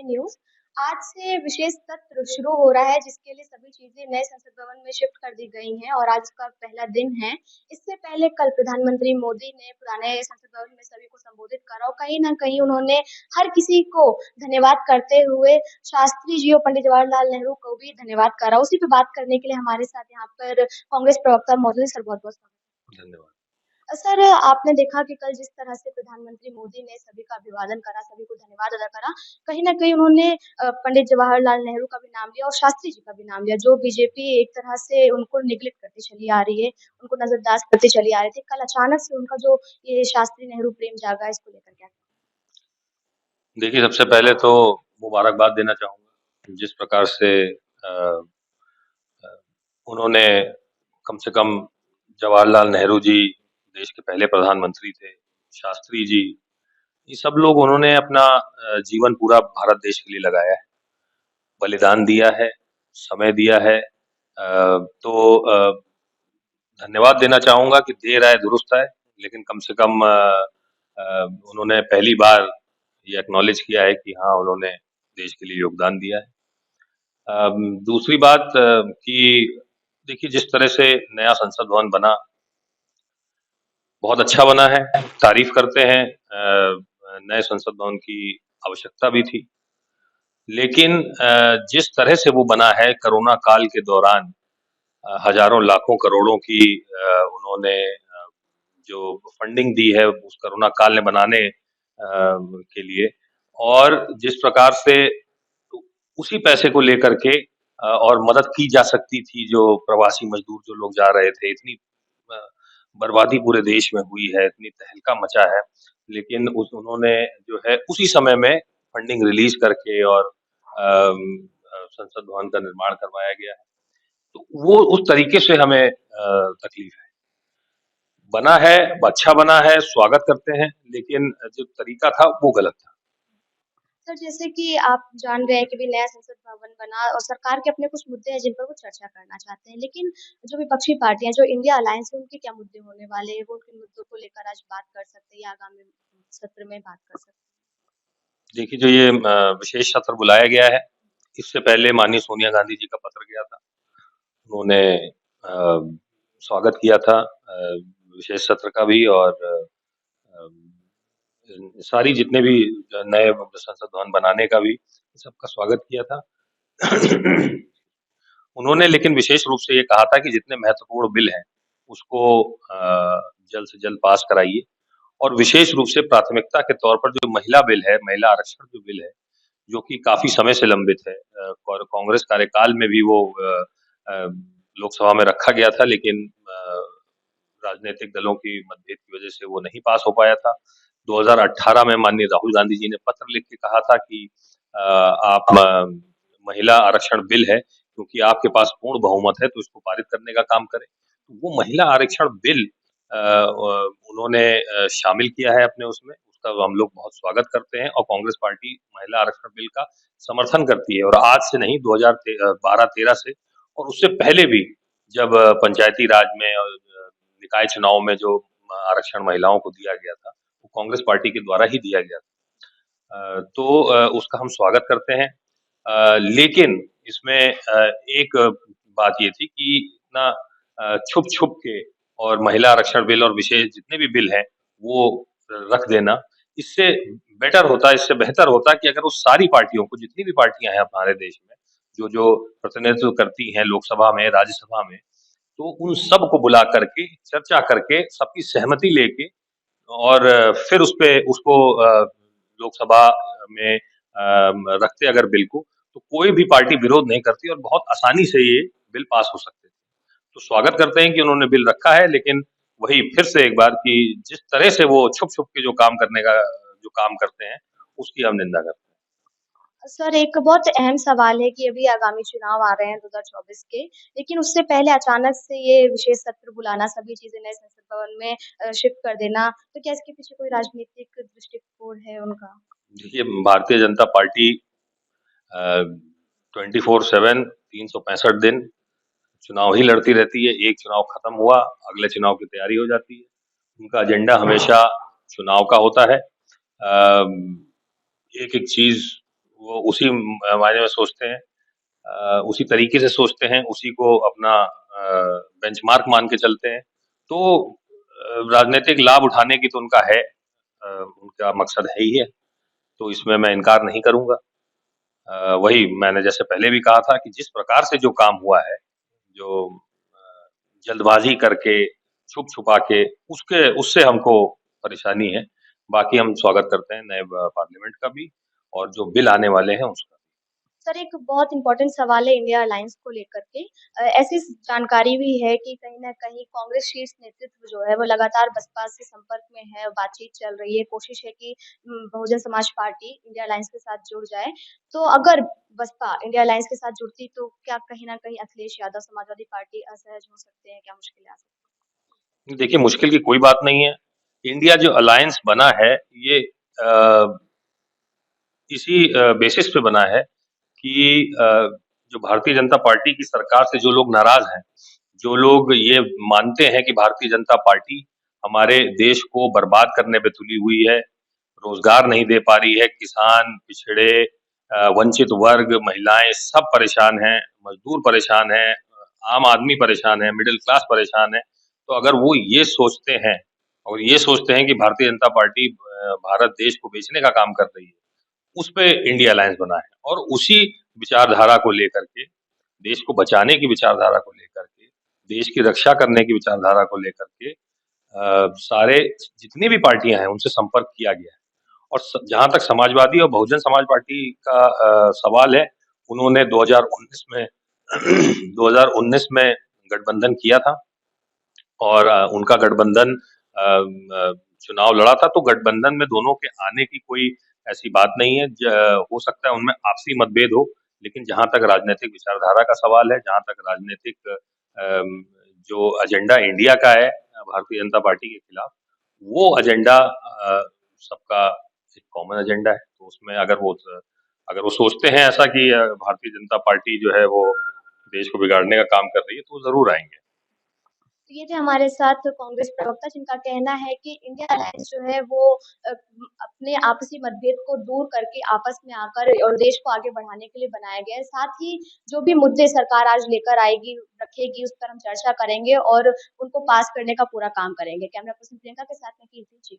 के न्यूज़। आज से विशेष सत्र शुरू हो रहा है जिसके लिए सभी चीज़ें नए संसद भवन में शिफ्ट कर दी गई हैं और आज का पहला दिन है। इससे पहले कल प्रधानमंत्री मोदी ने पुराने संसद भवन में सभी को संबोधित करा और कहीं न कहीं उन्होंने हर किसी को धन्यवाद करते हुए शास्त्री जी और पंडित जवाहरलाल नेहरू को भी धन्यवाद करा। उसी पे बात करने के लिए हमारे साथ यहाँ पर कांग्रेस प्रवक्ता मौजूद है। सर बहुत-बहुत स्वागत है। धन्यवाद। सर आपने देखा कि कल जिस तरह से प्रधानमंत्री मोदी ने सभी का अभिवादन करा, सभी को धन्यवाद अदा करा, कहीं न कहीं उन्होंने पंडित जवाहरलाल नेहरू का भी नाम लिया और शास्त्री जी का भी नाम लिया, जो बीजेपी एक तरह से उनको नेगलेक्ट करती चली आ रही है, उनको नज़रअंदाज करती चली आ रही थी। कल अचानक से उनका जो ये शास्त्री-नेहरू प्रेम जागा, इसको लेकर क्या? देखिए, सबसे पहले तो मुबारकबाद देना चाहूँगा, जिस प्रकार से अ, उन्होंने कम से कम जवाहरलाल नेहरू जी देश के पहले प्रधानमंत्री थे, शास्त्री जी, ये सब लोग उन्होंने अपना जीवन पूरा भारत देश के लिए लगाया है, बलिदान दिया है, समय दिया है। तो धन्यवाद देना चाहूँगा कि देर आए दुरुस्त आए, लेकिन कम से कम उन्होंने पहली बार ये एक्नॉलेज किया है कि हाँ, उन्होंने देश के लिए योगदान दिया है। दूसरी बात कि देखिए जिस तरह से नया संसद भवन बना, बहुत अच्छा बना है, तारीफ करते हैं। नए संसद भवन की आवश्यकता भी थी, लेकिन जिस तरह से वो बना है कोरोना काल के दौरान हजारों लाखों करोड़ों की उन्होंने जो फंडिंग दी है उस कोरोना काल ने बनाने के लिए, और जिस प्रकार से उसी पैसे को लेकर के और मदद की जा सकती थी, जो प्रवासी मजदूर जो लोग जा रहे थे, इतनी अ, बर्बादी पूरे देश में हुई है, इतनी तहलका मचा है, लेकिन उन्होंने जो है उसी समय में फंडिंग रिलीज करके और संसद भवन का निर्माण करवाया गया है। तो वो उस तरीके से हमें तकलीफ है। बना है, अच्छा बना है, स्वागत करते हैं, लेकिन जो तरीका था वो गलत था। सर जैसे कि आप जान रहे हैं कि भी नया संसद भवन बना और सरकार के अपने कुछ मुद्दे हैं जिन पर वो चर्चा करना चाहते हैं। लेकिन जो विपक्षी पार्टियाँ, जो इंडिया अलायंस है, उनके क्या मुद्दे होने वाले हैं? वो किन मुद्दों को लेकर आज बात कर सकते हैं या आगामी सत्र में बात कर सकते हैं? देखिए, जो ये विशेष सत्र बुलाया गया है, इससे पहले माननीय सोनिया गांधी जी का पत्र गया था। उन्होंने स्वागत किया था विशेष सत्र का भी, और सारी जितने भी नए संसद भवन बनाने का भी सबका स्वागत किया था। उन्होंने लेकिन विशेष रूप से ये कहा था कि जितने महत्वपूर्ण बिल हैं उसको जल्द से जल्द पास कराइए, और विशेष रूप से प्राथमिकता के तौर पर जो महिला बिल है, महिला आरक्षण जो बिल है, जो कि काफी समय से लंबित है, और कांग्रेस कार्यकाल में भी वो अ, लोकसभा में रखा गया था, लेकिन राजनीतिक दलों की मतभेद की वजह से वो नहीं पास हो पाया था। 2018 में माननीय राहुल गांधी जी ने पत्र लिख के कहा था कि आप महिला आरक्षण बिल है, क्योंकि आपके पास पूर्ण बहुमत है तो इसको पारित करने का काम करें। तो वो महिला आरक्षण बिल उन्होंने शामिल किया है अपने उसमें, उसका हम लोग बहुत स्वागत करते हैं, और कांग्रेस पार्टी महिला आरक्षण बिल का समर्थन करती है, और आज से नहीं 2012-13 से, और उससे पहले भी जब पंचायती राज में और निकाय चुनाव में जो आरक्षण महिलाओं को दिया गया था, वो कांग्रेस पार्टी के द्वारा ही दिया गया था। तो उसका हम स्वागत करते हैं। लेकिन इसमें एक बात ये थी कि इतना छुप-छुप के और महिला आरक्षण बिल और विशेष जितने भी बिल हैं, वो रख देना, इससे बेटर होता, इससे बेहतर होता कि अगर वो सारी पार्टियों को, जितनी भी पार्टियाँ हैं हमारे देश में, जो-जो प्रतिनिधित्व करती हैं लोकसभा में, राज्यसभा में, तो उन सबको बुला करके, चर्चा करके, सबकी सहमति लेके, और फिर उसपे उसको लोकसभा में रखते अगर बिल को, तो कोई भी पार्टी विरोध नहीं करती और बहुत आसानी से ये बिल पास हो सकते थे। तो स्वागत करते हैं कि उन्होंने बिल रखा है, लेकिन वही फिर से एक बार कि जिस तरह से वो छुप-छुप के जो काम करते हैं, उसकी हम निंदा करते हैं। सर एक बहुत अहम सवाल है कि अभी आगामी चुनाव आ रहे हैं 2024 के, लेकिन उससे पहले अचानक से ये विशेष सत्र बुलाना, सभी चीज़ें नए संसद भवन में शिफ्ट कर देना, तो क्या इसके पीछे कोई राजनीतिक दृष्टिकोण है उनका? देखिए, भारतीय जनता पार्टी 24/7 365 दिन चुनाव ही लड़ती रहती है। एक चुनाव खत्म हुआ, अगले चुनाव की तैयारी हो जाती है। उनका एजेंडा हमेशा चुनाव का होता है। एक-एक चीज़ वो उसी मायने में सोचते हैं, उसी तरीके से सोचते हैं, उसी को अपना बेंचमार्क मान के चलते हैं। तो राजनीतिक लाभ उठाने की तो उनका है, उनका मकसद है ही है, तो इसमें मैं इनकार नहीं करूँगा। वही मैंने जैसे पहले भी कहा था कि जिस प्रकार से जो काम हुआ है, जो जल्दबाज़ी करके, छुप-छुपा के, उसके उससे हमको परेशानी है। बाकी हम स्वागत करते हैं नए पार्लियामेंट का भी और जो बिल आने वाले हैं उसका। सर, एक बहुत इम्पोर्टेंट सवाल है इंडिया अलायंस को लेकर के। ऐसी जानकारी भी है कि कहीं न कहीं कांग्रेस शीर्ष नेतृत्व जो है वो लगातार बसपा से संपर्क में है, बातचीत चल रही है, कोशिश है कि Bahujan Samaj party India alliance के साथ जुड़ जाए। तो अगर बसपा इंडिया अलायंस के साथ जुड़ती तो क्या कहीं न कहीं अखिलेश यादव समाजवादी पार्टी असहज हो सकते हैं? क्या मुश्किलें आ सकती देखिए, मुश्किल की कोई बात नहीं है। इंडिया जो अलायंस बना है, ये अ, इसी बेसिस पे बना है कि जो भारतीय जनता पार्टी की सरकार से जो लोग नाराज़ हैं, जो लोग ये मानते हैं कि भारतीय जनता पार्टी हमारे देश को बर्बाद करने पे तुली हुई है, रोज़गार नहीं दे पा रही है, किसान, पिछड़े, वंचित वर्ग, महिलाएँ सब परेशान हैं, मज़दूर परेशान हैं, आम आदमी परेशान है, मिडल क्लास परेशान है। तो अगर वो ये सोचते हैं और ये सोचते हैं कि भारतीय जनता पार्टी भारत देश को बेचने का काम कर रही है, उस पे इंडिया अलायंस बना है और उसी विचारधारा को लेकर के, देश को बचाने की विचारधारा को लेकर के, देश की रक्षा करने की विचारधारा को लेकर के सारे जितनी भी पार्टियां हैं उनसे संपर्क किया गया है। और जहां तक समाजवादी और बहुजन समाज पार्टी का सवाल है, उन्होंने 2019 में 2019 में गठबंधन किया था और उनका गठबंधन चुनाव लड़ा था, तो गठबंधन में दोनों के आने की कोई ऐसी बात नहीं है। हो सकता है उनमें आपसी मतभेद हो, लेकिन जहां तक राजनीतिक विचारधारा का सवाल है, जहां तक राजनीतिक जो एजेंडा इंडिया का है भारतीय जनता पार्टी के खिलाफ, वो एजेंडा सबका एक कॉमन एजेंडा है। तो उसमें अगर वो सोचते हैं ऐसा कि भारतीय जनता पार्टी जो है वो देश को बिगाड़ने का काम कर रही है, तो वो जरूर आएंगे। तो ये थे हमारे साथ कांग्रेस प्रवक्ता जिनका कहना है कि इंडिया अलायंस जो है वो अपने आपसी मतभेद को दूर करके आपस में आकर और देश को आगे बढ़ाने के लिए बनाया गया है। साथ ही जो भी मुद्दे सरकार आज लेकर आएगी, रखेगी, उस पर हम चर्चा करेंगे और उनको पास करने का पूरा काम करेंगे। कैमरा पर्सन प्रियंका के साथ में कीर्ति जी।